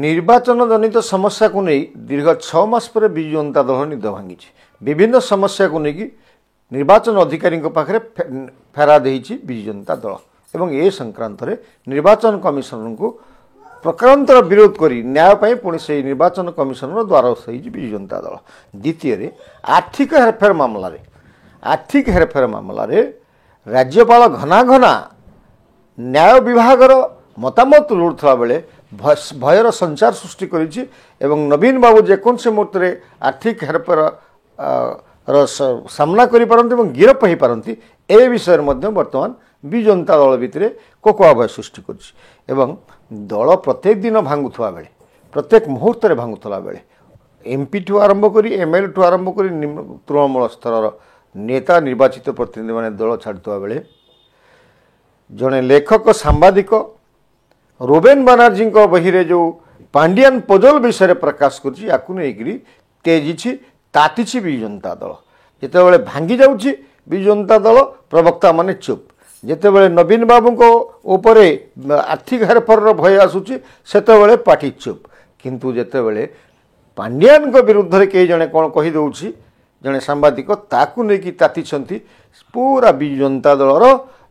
निर्वाचन जनित समस्या को नहीं दीर्घ 6 मास पर विजु जनता दल निद भांगी विभिन्न समस्या को लेकिन निर्वाचन अधिकारी पाखे फेरा देछि विजु जनता दल एवं ए संक्रांत रे निर्वाचन कमिशन को प्रकारांतर विरोध करी न्याय पाई पुणी से निर्वाचन कमिशन द्वारस्थ होइछि विजु जनता दल। द्वितीय आर्थिक हेरफेर मामला रे राज्यपाल घना घना न्याय विभागर मतामत लोड़ुवा बेले भयर संचार सृष्टि करिछि एवं नवीन बाबू जेकोसी मुहूर्त आर्थिक हेरफेर सामना करिपारन्ति एवं गिरफ हो पारती ए विषय बर्तमान विजु जनता दल भितर कोकोआ भय सृष्टि करिछि एवं दल प्रत्येक दिन भांगुवा बेले प्रत्येक मुहूर्त भांगुला बेले एमपी ठू आरंभ करी एमएलए ठू आरंभ करी तृणमूल स्तर नेता निर्वाचित प्रतिनिधि माने दल छाड़ुवा बेले जड़े लेखक सांबादिक रुबेन बनर्जी बही रे जो पांडियान पजल विषय प्रकाश कर तेजी ताती विजु जनता दल जिते भांगी जाऊँगी विजु जनता दल प्रवक्ता माने चुप जिते नवीन बाबू को ऊपर आर्थिक हेरफेर भय आसूची सेते पार्टी चुप किंतु जिते पांडियान विरुद्ध में कई जने कौन कहीदे जड़े सांबादिक ताकू नहीं ताती पूरा विजु जनता दलर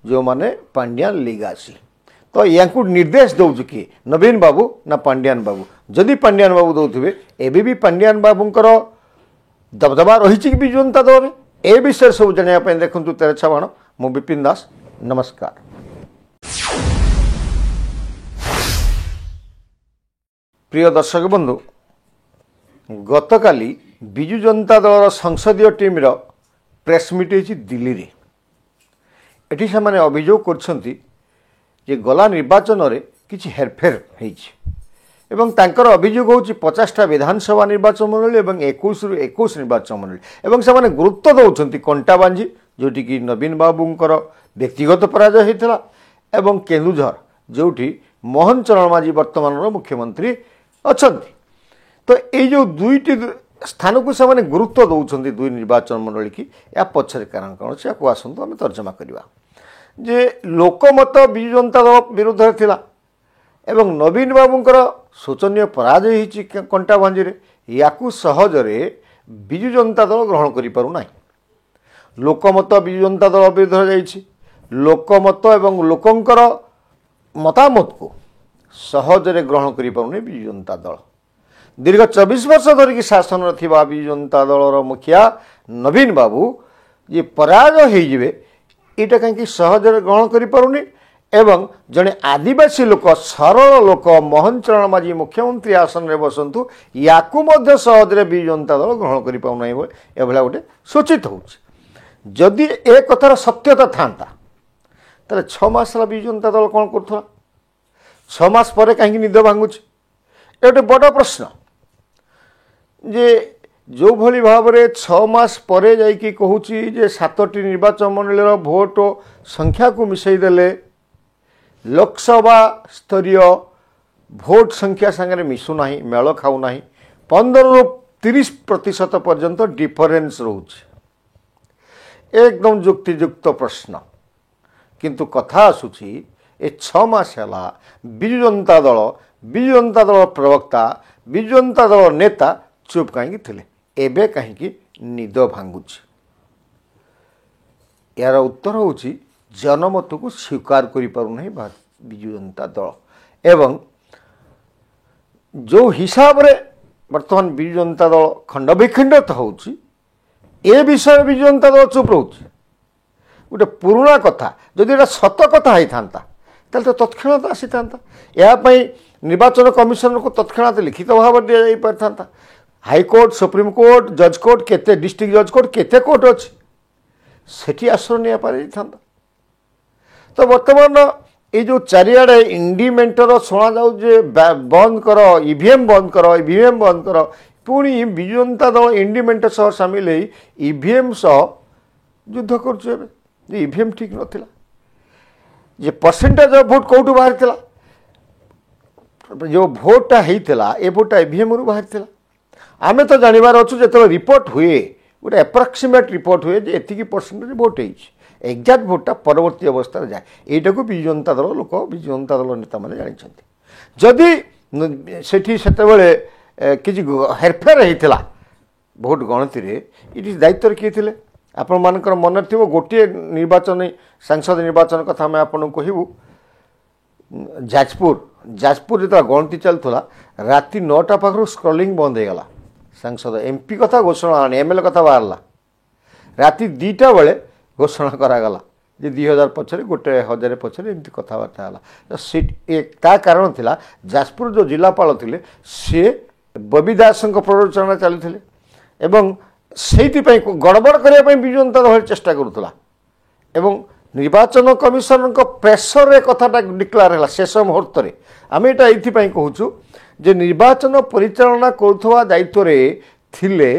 जो माने पांडियान लीगासी तो या निर्देश दौर किए नवीन बाबू ना पांडियान बाबू जदि पांडियान बाबू दौथे एबी भी पांडियान बाबूंकर दबदबा रही विजु जनता दल में ए विषय सब जानापी देखूँ 13 बाण मु विपिन दास नमस्कार। प्रिय दर्शक बंधु गतकाली विजु जनता दल संसदीय टीम प्रेस मीट दिल्ली रे एठी से माने अभियोग करछंती जे गला निर्वाचन रे किछि हेरफेर हेछि एवं तांकर अभियोग होछि 50टा विधानसभा निर्वाचन मंडली एवं 21 रु 21 निर्वाचन मंडली एवं से माने गुरुत्व दउछंती कंटाबांजी जोटी कि नवीन बाबूंकर व्यक्तिगत पराजय होता एवं केन्दुझर जोटी मोहन चरण माझी वर्तमान मुख्यमंत्री अछंती तो ये जो दुईटी स्थान को से गुरुत्व दौरान दुई निर्वाचन मंडली की या पछर कारण कौन से आसतु आम तर्जमा करवा जे लोकमत विजु जनता दल विरुद्ध थिला एवं नवीन बाबूंकर शोचनीय पराजय होती कंटाबांजी या सहजरे विजु जनता दल ग्रहण करि पारु नाही। लोकमत विजु जनता दल विरुद्ध जाइछि लोकमत एवं लोकंकर मतामत को सहजरे ग्रहण करि पारुनी विजु जनता दल दीर्घ 24 वर्ष धरिकी शासन थिबा विजु जनता दलर मुखिया नवीन बाबू ये पराजय होइजिबे एटा कहीं सहजरे ग्रहण करि पारुनी एवं जड़े आदिवासी लोक सरल लोक मोहन चरण माझी मुख्यमंत्री आसन में बसंतु या सहजरे विजु जनता दल ग्रहण करि पाउना एभला गोटे सूचित होउछि जदि ए कथार सत्यता थांता ताले 6 मास विजु जनता दल कौन कर 6 मास पर कहीं निद भांगुछि ए गोटे बड़ प्रश्न जे जो भली भाव में 6 मास पर जाइकी कहूची जे 7टी निर्वाचन मंडलीर भोट संख्या को मिसई देले लोकसभा स्तरीय भोट संख्या सांगे मिसुना मेल खाऊना 15 रु 30% पर्यंत डिफरेन्स रोचे एकदम युक्तियुक्त प्रश्न किंतु कथा आसूची ए 6 मास है विजु जनता दल प्रवक्ता विजु जनता दल नेता चुप कहीं थे एबे कहीं निद भांगुची यार उत्तर होची जनमत को स्वीकार करि पारु नहीं विजु जनता दल एवं जो हिसाब रे वर्तमान विजु जनता दल खंड विखंडित होची ए विषय विजु जनता दल चुप रोचे गोटे पुराणा कथा जदि एटा सत कथा होता ताल तो तत्क्षणात आसी था यापाई निर्वाचन कमिशन को तत्क्षणात लिखित भाव दि जा पारि हाईकोर्ट सुप्रीम कोर्ट जज कोर्ट केते डिस्ट्रिक्ट जज कोर्ट केते कोर्ट अच्छी सेठी आश्रय नहीं पारि था तो बर्तमान ये जो चारिआडे इंडिमेंटर शुणा जाऊे बंद कर ईवीएम बंद कर ईवीएम बंद कर पुणी विजु जनता दल इंडिमेंट सह सामिल ईवीएम सह युद्ध कर ईवीएम ठीक नाला जे परसेंटेज ऑफ भोट कौटू बाहरी जो भोटा होता ए भोटा ईवीएम रु बाहरी आमे तो जानवर अच्छु जो रिपोर्ट हुए गोटे एप्रोक्सीमेट रिपोर्ट हुए जे एतिकी परसेंटेज भोट होती एक्जाक्ट भोटा परवर्ती अवस्था जाए यहाँ को विजु जनता दल लोक विजु जनता दल नेता मैंने जानते जदि ସେଠି ସେତେବେଳେ କିଛି ହେରଫେର ହେଇଥିଲା ଭୋଟ ଗଣତିରେ। ଏଠି ଦାୟିତ୍ୱରେ କିଏ ଥିଲେ ଆପଣମାନଙ୍କର ମନେ ଥିବ। ଗୋଟିଏ ନିର୍ବାଚନ ସାଂସଦ ନିର୍ବାଚନ କଥା ଆମେ ଆପଣଙ୍କୁ କହିବୁ। ଯାଜପୁର ଯେତେବେଳେ ଗଣତି ଚାଲୁଥିଲା ରାତି 9ଟା ପାଖରୁ ସ୍କ୍ରଲିଂ ବନ୍ଦ ହେଇଗଲା। ସାଂସଦ MP କଥା ଘୋଷଣା ହେଲାନି, MLA କଥା ବାହାରିଲା। ରାତି 2ଟା ବେଳେ ଘୋଷଣା କରାଗଲା ଯେ 2000 ପଛରେ 1000 ପଛରେ ଏମିତି କଥାବାର୍ତ୍ତା ହେଲା। ତା କାରଣ ଥିଲା ଯାଜପୁର ଯେଉଁ ଜିଲ୍ଲାପାଳ ଥିଲେ ସେ ବବି ଦାସଙ୍କ ପ୍ରରୋଚନା ଚାଲିଥିଲେ ଏବଂ ସେଇଥିପାଇଁ ଗଡ଼ବଡ଼ କରିବା ପାଇଁ ବିଜୁ ଜନତା ଦଳ ଚେଷ୍ଟା କରୁଥିଲା ଏବଂ ନିର୍ବାଚନ କମିଶନଙ୍କ ପ୍ରେସରରେ କଥାଟା ଡିକ୍ଲାର ହେଲା ଶେଷ ମୁହୂର୍ତ୍ତରେ। ଆମେ ଏଇଟା ଏଇଥିପାଇଁ କହୁଛୁ ଯେ ନିର୍ବାଚନ ପରିଚାଳନା କରୁଥିବା ଦାୟିତ୍ୱରେ ଥିଲେ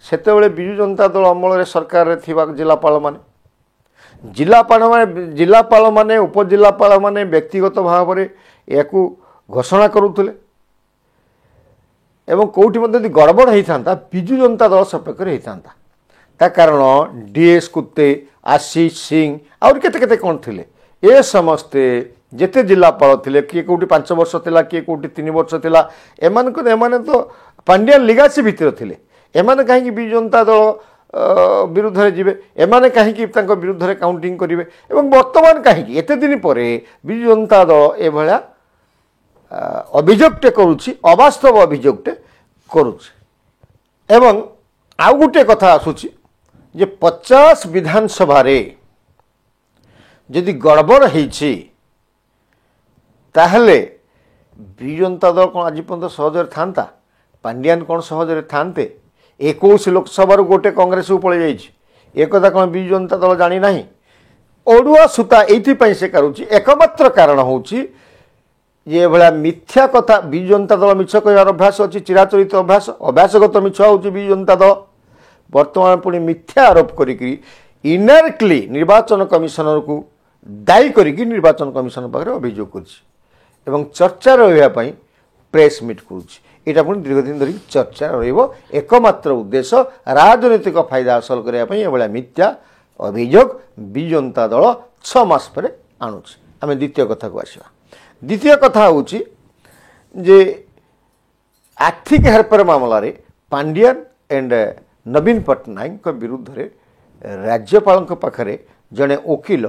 ସେତେବେଳେ ବିଜୁ ଜନତା ଦଳ ଅମଳରେ ସରକାରରେ ଥିବା ଜିଲ୍ଲାପାଳମାନେ ଉପଜିଲ୍ଲାପାଳମାନେ ବ୍ୟକ୍ତିଗତ ଭାବରେ ଏହାକୁ ଘୋଷଣା କରୁଥିଲେ ଏବଂ କେଉଁଠି ମଧ୍ୟ ଯଦି ଗଡ଼ବଡ଼ ହେଇଥାନ୍ତା ବିଜୁ ଜନତା ଦଳ ସପକ୍ଷରେ ହେଇଥାନ୍ତା। ତା କାରଣ DS କୁତ୍ତେ, ଆଶିଷ ସିଂ ଆହୁରି କେତେ କେତେ କ'ଣ ଥିଲେ। ଏ ସମସ୍ତେ ଯେତେ ଜିଲ୍ଲାପାଳ ଥିଲେ କିଏ କେଉଁଠି 5 ବର୍ଷ ଥିଲା, କିଏ କେଉଁଠି 3 ବର୍ଷ ଥିଲା। ଏମାନେ ତ ପାଣ୍ଡିଆନ ଲିଗାସି ଭିତରେ ଥିଲେ। ଏମାନେ କାହିଁକି ବିଜୁ ଜନତା ଦଳ ବିରୁଦ୍ଧରେ ଯିବେ? ଏମାନେ କାହିଁକି ତାଙ୍କ ବିରୁଦ୍ଧରେ କାଉଣ୍ଟିଂ କରିବେ? ଏବଂ ବର୍ତ୍ତମାନ କାହିଁକି ଏତେ ଦିନ ପରେ ବିଜୁ ଜନତା ଦଳ ଏଭଳିଆ ଅଭିଯୋଗଟେ କରୁଛି, ଅବାସ୍ତବ ଅଭିଯୋଗଟେ କରୁଛି। ଏବଂ ଆଉ ଗୋଟିଏ କଥା ଆସୁଛି ଯେ 50 ବିଧାନସଭାରେ ଯଦି ଗଡ଼ବଡ଼ ହେଇଛି ତାହେଲେ ବିଜୁ ଜନତା ଦଳ କ'ଣ ଆଜି ପର୍ଯ୍ୟନ୍ତ ସହଜରେ ଥାନ୍ତା? ପାଣ୍ଡିଆନ କ'ଣ ସହଜରେ ଥାନ୍ତେ? 21 ଲୋକସଭାରୁ ଗୋଟେ କଂଗ୍ରେସକୁ ପଳେଇ ଯାଇଛି। ଏକଥା କ'ଣ ବିଜୁ ଜନତା ଦଳ ଜାଣିନାହିଁ? ଅଡ଼ୁଆ ସୂତା ଏଇଥିପାଇଁ ସେ କରୁଛି। ଏକମାତ୍ର କାରଣ ହେଉଛି ଯେ ଏଭଳିଆ ମିଥ୍ୟା କଥା। ବିଜୁ ଜନତା ଦଳ ମିଛ କହିବାର ଅଭ୍ୟାସ ଅଛି, ଚିରାଚରିତ ଅଭ୍ୟାସଗତ ମିଛ ହେଉଛି ବିଜୁ ଜନତା ଦଳ। ବର୍ତ୍ତମାନ ପୁଣି ମିଥ୍ୟା ଆରୋପ କରିକି ଇନଡାଇରେକ୍ଟଲି ନିର୍ବାଚନ କମିଶନରକୁ ଦାୟୀ କରିକି ନିର୍ବାଚନ କମିଶନ ପାଖରେ ଅଭିଯୋଗ କରୁଛି ଏବଂ ଚର୍ଚ୍ଚା ରହିବା ପାଇଁ ପ୍ରେସ୍ ମିଟ୍ କରୁଛି। ଏଇଟା ପୁଣି ଦୀର୍ଘଦିନ ଧରିକି ଚର୍ଚ୍ଚା ରହିବ। ଏକମାତ୍ର ଉଦ୍ଦେଶ୍ୟ ରାଜନୈତିକ ଫାଇଦା ହାସଲ କରିବା ପାଇଁ ଏଭଳିଆ ମିଥ୍ୟା ଅଭିଯୋଗ ବିଜୁ ଜନତା ଦଳ 6 ମାସ ପରେ ଆଣୁଛି। ଆମେ ଦ୍ୱିତୀୟ କଥାକୁ ଆସିବା। ଦ୍ୱିତୀୟ କଥା ହେଉଛି ଯେ ଆର୍ଥିକ ହେରଫେର ମାମଲାରେ ପାଣ୍ଡିଆନ ଏଣ୍ଡ ନବୀନ ପଟ୍ଟନାୟକଙ୍କ ବିରୁଦ୍ଧରେ ରାଜ୍ୟପାଳଙ୍କ ପାଖରେ ଜଣେ ଓକିଲ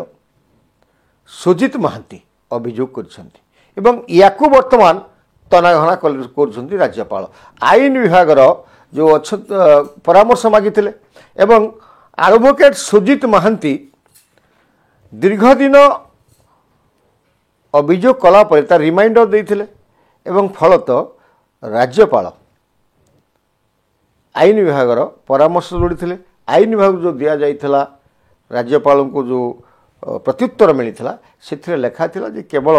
ସୁଜିତ ମହାନ୍ତି ଅଭିଯୋଗ କରିଛନ୍ତି ଏବଂ ୟାକୁ ବର୍ତ୍ତମାନ ତନାଘନା କରୁଛନ୍ତି ରାଜ୍ୟପାଳ। ଆଇନ ବିଭାଗର ଯେଉଁ ପରାମର୍ଶ ମାଗିଥିଲେ ଏବଂ ଆଡ଼ଭୋକେଟ୍ ସୁଜିତ ମହାନ୍ତି ଦୀର୍ଘଦିନ ଅଭିଯୋଗ କଲା ପରେ ତାର ରିମାଇଣ୍ଡର ଦେଇଥିଲେ ଏବଂ ଫଳତଃ ରାଜ୍ୟପାଳ ଆଇନ ବିଭାଗର ପରାମର୍ଶ ଲୋଡ଼ିଥିଲେ। ଆଇନ ବିଭାଗକୁ ଯେଉଁ ଦିଆଯାଇଥିଲା ରାଜ୍ୟପାଳଙ୍କୁ ଯେଉଁ ପ୍ରତ୍ୟୁତ୍ତର ମିଳିଥିଲା ସେଥିରେ ଲେଖା ଥିଲା ଯେ କେବଳ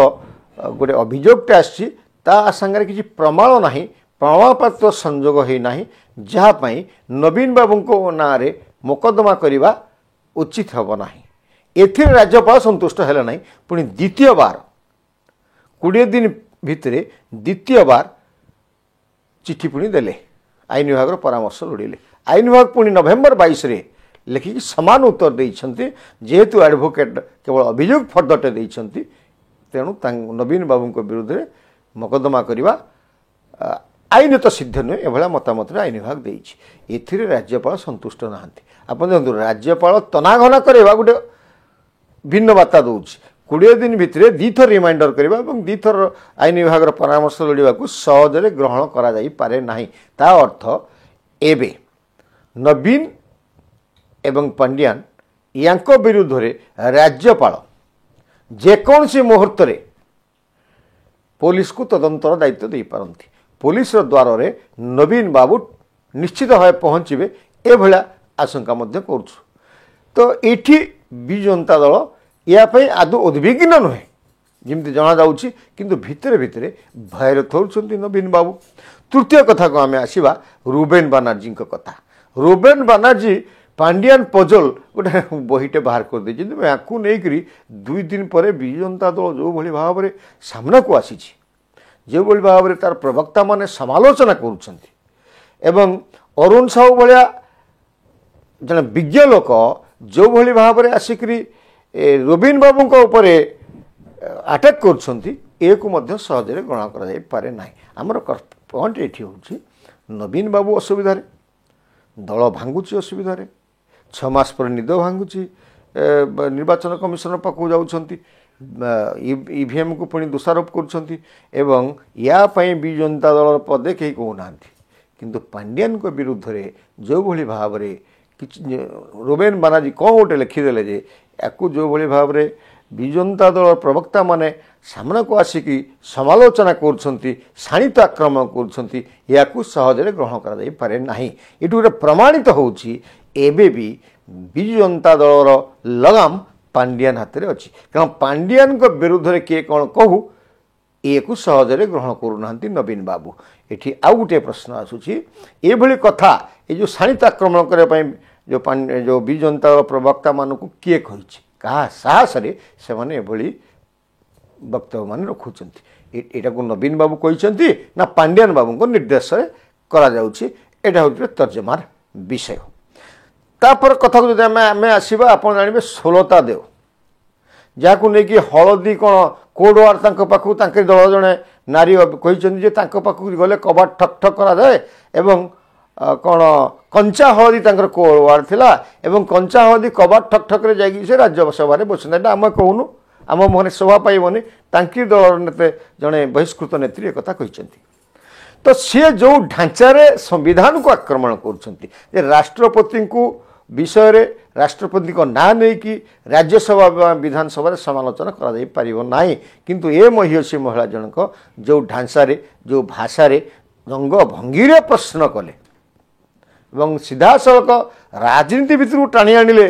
ଗୋଟେ ଅଭିଯୋଗଟେ ଆସିଛି, ତା ସାଙ୍ଗରେ କିଛି ପ୍ରମାଣ ନାହିଁ, ପ୍ରମାଣପତ୍ର ସଂଯୋଗ ହୋଇନାହିଁ, ଯାହା ପାଇଁ ନବୀନ ବାବୁଙ୍କ ନାଁରେ ମୋକଦ୍ଦମା କରିବା ଉଚିତ ହେବ ନାହିଁ। ଏଥିରେ ରାଜ୍ୟପାଳ ସନ୍ତୁଷ୍ଟ ହେଲେ ନାହିଁ। ପୁଣି ଦ୍ୱିତୀୟବାର 20 ଦିନ ଭିତରେ ଦ୍ୱିତୀୟବାର ଚିଠି ପୁଣି ଦେଲେ, ଆଇନ ବିଭାଗର ପରାମର୍ଶ ଲୋଡ଼ିଲେ। ଆଇନ ବିଭାଗ ପୁଣି ନଭେମ୍ବର 22ରେ ଲେଖିକି ସମାନ ଉତ୍ତର ଦେଇଛନ୍ତି, ଯେହେତୁ ଆଡ଼ଭୋକେଟ୍ କେବଳ ଅଭିଯୋଗ ଫର୍ଦ୍ଦଟେ ଦେଇଛନ୍ତି ତେଣୁ ନବୀନ ବାବୁଙ୍କ ବିରୁଦ୍ଧରେ ମୋକଦ୍ଦମା କରିବା ଆଇନତ ସିଦ୍ଧ ନୁହେଁ, ଏଭଳିଆ ମତାମତରେ ଆଇନ ବିଭାଗ ଦେଇଛି। ଏଥିରେ ରାଜ୍ୟପାଳ ସନ୍ତୁଷ୍ଟ ନାହାନ୍ତି। ଆପଣ ଦେଖନ୍ତୁ, ରାଜ୍ୟପାଳ ତନାଘନା କରିବା ଗୋଟେ ଭିନ୍ନ ବାର୍ତ୍ତା ଦେଉଛି। 20 ଦିନ ଭିତରେ 2 ଥର ରିମାଇଣ୍ଡର କରିବା ଏବଂ 2 ଥର ଆଇନ ବିଭାଗର ପରାମର୍ଶ ଲୋଡ଼ିବାକୁ ସହଜରେ ଗ୍ରହଣ କରାଯାଇପାରେ ନାହିଁ। ତା ଅର୍ଥ ଏବେ ନବୀନ ଏବଂ ପାଣ୍ଡିଆନ ୟାଙ୍କ ବିରୁଦ୍ଧରେ ରାଜ୍ୟପାଳ ଯେକୌଣସି ମୁହୂର୍ତ୍ତରେ ପୋଲିସକୁ ତଦନ୍ତର ଦାୟିତ୍ୱ ଦେଇପାରନ୍ତି। ପୋଲିସର ଦ୍ୱାରରେ ନବୀନ ବାବୁ ନିଶ୍ଚିତ ଭାବେ ପହଞ୍ଚିବେ ଏଭଳିଆ ଆଶଙ୍କା ମଧ୍ୟ କରୁଛୁ। ତ ଏଇଠି ବିଜୁ ଜନତା ଦଳ ଏହା ପାଇଁ ଆଦୌ ଉଦ୍ବିଗ୍ନ ନୁହେଁ ଯେମିତି ଜଣାଯାଉଛି, କିନ୍ତୁ ଭିତରେ ଭିତରେ ଭୟରେ ଥରୁଛନ୍ତି ନବୀନ ବାବୁ। ତୃତୀୟ କଥାକୁ ଆମେ ଆସିବା ରୁବେନ ବାନାର୍ଜୀଙ୍କ କଥା। ରୁବେନ ବାନାର୍ଜୀ ପାଣ୍ଡିଆନ ପଜଲ ଗୋଟେ ବହିଟେ ବାହାର କରିଦେଇଛନ୍ତି। ୟାକୁ ନେଇକରି 2 ଦିନ ପରେ ବିଜୁ ଜନତା ଦଳ ଯେଉଁଭଳି ଭାବରେ ସାମ୍ନାକୁ ଆସିଛି, ଯେଉଁଭଳି ଭାବରେ ତାର ପ୍ରବକ୍ତାମାନେ ସମାଲୋଚନା କରୁଛନ୍ତି ଏବଂ ଅରୁଣ ସାହୁ ଭଳିଆ ଜଣେ ବିଜ୍ଞ ଲୋକ ଯେଉଁଭଳି ଭାବରେ ଆସିକରି ରୁବେନ ବାବୁଙ୍କ ଉପରେ ଆଟାକ୍ କରୁଛନ୍ତି, ଏକୁ ମଧ୍ୟ ସହଜରେ ଗ୍ରହଣ କରାଯାଇପାରେ ନାହିଁ। ଆମର ପଏଣ୍ଟ ଏଠି ହେଉଛି ନବୀନ ବାବୁ ଅସୁବିଧାରେ, ଦଳ ଭାଙ୍ଗୁଛି ଅସୁବିଧାରେ, 6 ମାସ ପରେ ନିଦ ଭାଙ୍ଗୁଛି, ନିର୍ବାଚନ କମିଶନ ପାଖକୁ ଯାଉଛନ୍ତି, ଇଭିଏମ୍କୁ ପୁଣି ଦୋଷାରୋପ କରୁଛନ୍ତି ଏବଂ ୟା ପାଇଁ ବିଜୁ ଜନତା ଦଳର ପଦେ କେହି କହୁନାହାନ୍ତି। କିନ୍ତୁ ପାଣ୍ଡିଆନଙ୍କ ବିରୁଦ୍ଧରେ ଯେଉଁଭଳି ଭାବରେ କିଛି ରୋବେନ ବାନାର୍ଜୀ କ'ଣ ଗୋଟେ ଲେଖିଦେଲେ ଯେ ୟାକୁ ଯେଉଁଭଳି ଭାବରେ ବିଜୁ ଜନତା ଦଳର ପ୍ରବକ୍ତାମାନେ ସାମ୍ନାକୁ ଆସିକି ସମାଲୋଚନା କରୁଛନ୍ତି, ଶାଣିତ ଆକ୍ରମଣ କରୁଛନ୍ତି, ଏହାକୁ ସହଜରେ ଗ୍ରହଣ କରାଯାଇପାରେ ନାହିଁ। ଏଠୁ ଗୋଟେ ପ୍ରମାଣିତ ହେଉଛି ଏବେ ବି ବିଜୁ ଜନତା ଦଳର ଲଗାମ ପାଣ୍ଡିଆନ ହାତରେ ଅଛି। କାରଣ ପାଣ୍ଡିଆନଙ୍କ ବିରୁଦ୍ଧରେ କିଏ କ'ଣ କହୁ ଏକୁ ସହଜରେ ଗ୍ରହଣ କରୁନାହାନ୍ତି ନବୀନ ବାବୁ। ଏଠି ଆଉ ଗୋଟିଏ ପ୍ରଶ୍ନ ଆସୁଛି, ଏଭଳି କଥା ଏ ଯେଉଁ ଶାଣିତ ଆକ୍ରମଣ କରିବା ପାଇଁ ଯେଉଁ ବିଜୁ ଜନତା ଦଳ ପ୍ରବକ୍ତାମାନଙ୍କୁ କିଏ କହିଛି, କାହା ସାହସରେ ସେମାନେ ଏଭଳି ବକ୍ତବ୍ୟମାନେ ରଖୁଛନ୍ତି? ଏଟାକୁ ନବୀନ ବାବୁ କହିଛନ୍ତି ନା ପାଣ୍ଡିଆନ ବାବୁଙ୍କ ନିର୍ଦ୍ଦେଶରେ କରାଯାଉଛି? ଏଇଟା ହେଉଛି ତର୍ଜମାର ବିଷୟ। ତାପରେ କଥାକୁ ଯଦି ଆମେ ଆସିବା, ଆପଣ ଜାଣିବେ ସୁଲତା ଦେଓ ଯାହାକୁ ନେଇକି ହଳଦୀ କ'ଣ କୋଡ୍ ୱାର୍ଡ ତାଙ୍କ ପାଖକୁ ତାଙ୍କ ଦଳ ଜଣେ ନାରୀ କହିଛନ୍ତି ଯେ ତାଙ୍କ ପାଖକୁ ଗଲେ କବାଟ ଠକ୍ ଠକ୍ କରାଯାଏ ଏବଂ କ'ଣ କଞ୍ଚା ହଳଦୀ ତାଙ୍କର କୋଡ୍ ୱାର୍ଡ ଥିଲା ଏବଂ କଞ୍ଚା ହଳଦୀ କବାଟ ଠକ୍ ଠକ୍ରେ ଯାଇକି ସେ ରାଜ୍ୟସଭାରେ ବସନ୍ତି। ଏଇଟା ଆମେ କହୁନୁ, ଆମ ମୁହଁରେ ଶୋଭା ପାଇବନି, ତାଙ୍କି ଦଳର ନେତା ଜଣେ ବହିଷ୍କୃତ ନେତ୍ରୀ ଏକଥା କହିଛନ୍ତି। ତ ସିଏ ଯେଉଁ ଢାଞ୍ଚାରେ ସମ୍ବିଧାନକୁ ଆକ୍ରମଣ କରୁଛନ୍ତି ଯେ ରାଷ୍ଟ୍ରପତିଙ୍କୁ ବିଷୟରେ ରାଷ୍ଟ୍ରପତିଙ୍କ ନାଁ ନେଇକି ରାଜ୍ୟସଭା ବିଧାନସଭାରେ ସମାଲୋଚନା କରାଯାଇପାରିବ ନାହିଁ। କିନ୍ତୁ ଏ ମହିୟସୀ ମହିଳା ଜଣକ ଯେଉଁ ଢାଞ୍ଚାରେ ଯେଉଁ ଭାଷାରେ ରଙ୍ଗଭଙ୍ଗୀରେ ପ୍ରଶ୍ନ କଲେ ଏବଂ ସିଧାସଳଖ ରାଜନୀତି ଭିତରକୁ ଟାଣି ଆଣିଲେ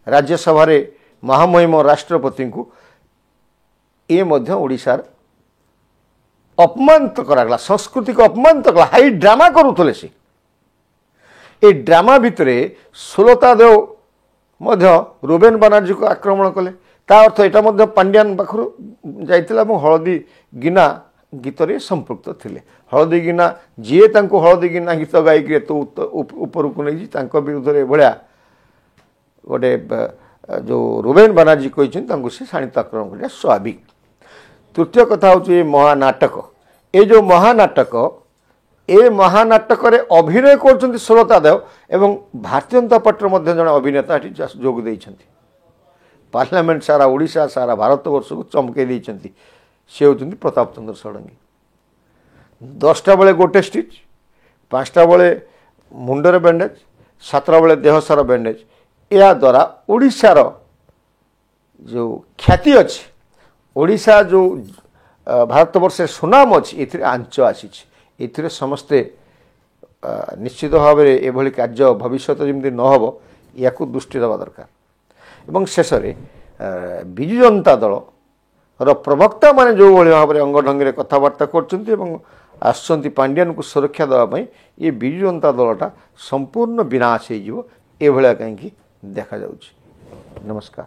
ରାଜ୍ୟସଭାରେ ମହାମହିମ ରାଷ୍ଟ୍ରପତିଙ୍କୁ, ଏ ମଧ୍ୟ ଓଡ଼ିଶାର ଅପମାନିତ କରାଗଲା, ସଂସ୍କୃତିକୁ ଅପମାନିତ କଲା, ହାଇ ଡ୍ରାମା କରୁଥିଲେ ସେ। ଏ ଡ୍ରାମା ଭିତରେ ସୁଲତା ଦେଓ ମଧ୍ୟ ରୋବେନ ବାନାର୍ଜୀକୁ ଆକ୍ରମଣ କଲେ। ତା ଅର୍ଥ ଏଇଟା ମଧ୍ୟ ପାଣ୍ଡିଆନ ପାଖରୁ ଯାଇଥିଲା ଏବଂ ହଳଦୀ ଗିନା ଗୀତରେ ସମ୍ପୃକ୍ତ ଥିଲେ। ହଳଦୀ ଗିନା ଯିଏ ତାଙ୍କୁ ହଳଦୀ ଗିନା ଗୀତ ଗାଇକି ଏତେ ଉପରକୁ ନେଇଛି ତାଙ୍କ ବିରୁଦ୍ଧରେ ଏଭଳିଆ ଗୋଟେ ଯେଉଁ ରୋବେନ ବାନାର୍ଜୀ କହିଛନ୍ତି ତାଙ୍କୁ ସେ ଶାଣିତ ଆକ୍ରମଣ କରିବା ସ୍ୱାଭାବିକ। ତୃତୀୟ କଥା ହେଉଛି ଏ ମହାନାଟକ। ଏ ଯେଉଁ ମହାନାଟକ, ଏ ମହାନାଟକରେ ଅଭିନୟ କରୁଛନ୍ତି ସୁଲତା ଦେଓ ଏବଂ ଭାରତୀୟ ଜନତା ପାର୍ଟିର ମଧ୍ୟ ଜଣେ ଅଭିନେତା ଏଠି ଯୋଗ ଦେଇଛନ୍ତି। ପାର୍ଲାମେଣ୍ଟ ସାରା ଓଡ଼ିଶା ସାରା ଭାରତବର୍ଷକୁ ଚମକେଇ ଦେଇଛନ୍ତି। ସେ ହେଉଛନ୍ତି ପ୍ରତାପ ଚନ୍ଦ୍ର ଷଡ଼ଙ୍ଗୀ। 10ଟା ବେଳେ ଗୋଟେ ଷ୍ଟିଚ୍, 5ଟା ବେଳେ ମୁଣ୍ଡରେ ବ୍ୟାଣ୍ଡେଜ୍, 7ଟା ବେଳେ ଦେହ ସାରା ବ୍ୟାଣ୍ଡେଜ୍। ଏହାଦ୍ୱାରା ଓଡ଼ିଶାର ଯେଉଁ ଖ୍ୟାତି ଅଛି, ଓଡ଼ିଶା ଯେଉଁ ଭାରତବର୍ଷରେ ସୁନାମ ଅଛି, ଏଥିରେ ଆଞ୍ଚ ଆସିଛି। ଏଥିରେ ସମସ୍ତେ ନିଶ୍ଚିତ ଭାବରେ ଏଭଳି କାର୍ଯ୍ୟ ଭବିଷ୍ୟତ ଯେମିତି ନ ହେବ ୟାକୁ ଦୃଷ୍ଟି ଦେବା ଦରକାର। ଏବଂ ଶେଷରେ ବିଜୁ ଜନତା ଦଳର ପ୍ରବକ୍ତାମାନେ ଯେଉଁଭଳି ଭାବରେ ଅଙ୍ଗଢଙ୍ଗରେ କଥାବାର୍ତ୍ତା କରୁଛନ୍ତି ଏବଂ ଆସୁଛନ୍ତି ପାଣ୍ଡିଆନକୁ ସୁରକ୍ଷା ଦେବା ପାଇଁ, ଏ ବିଜୁ ଜନତା ଦଳଟା ସମ୍ପୂର୍ଣ୍ଣ ବିନାଶ ହୋଇଯିବ, ଏଭଳିଆ କାହିଁକି ଦେଖାଯାଉଛି। ନମସ୍କାର।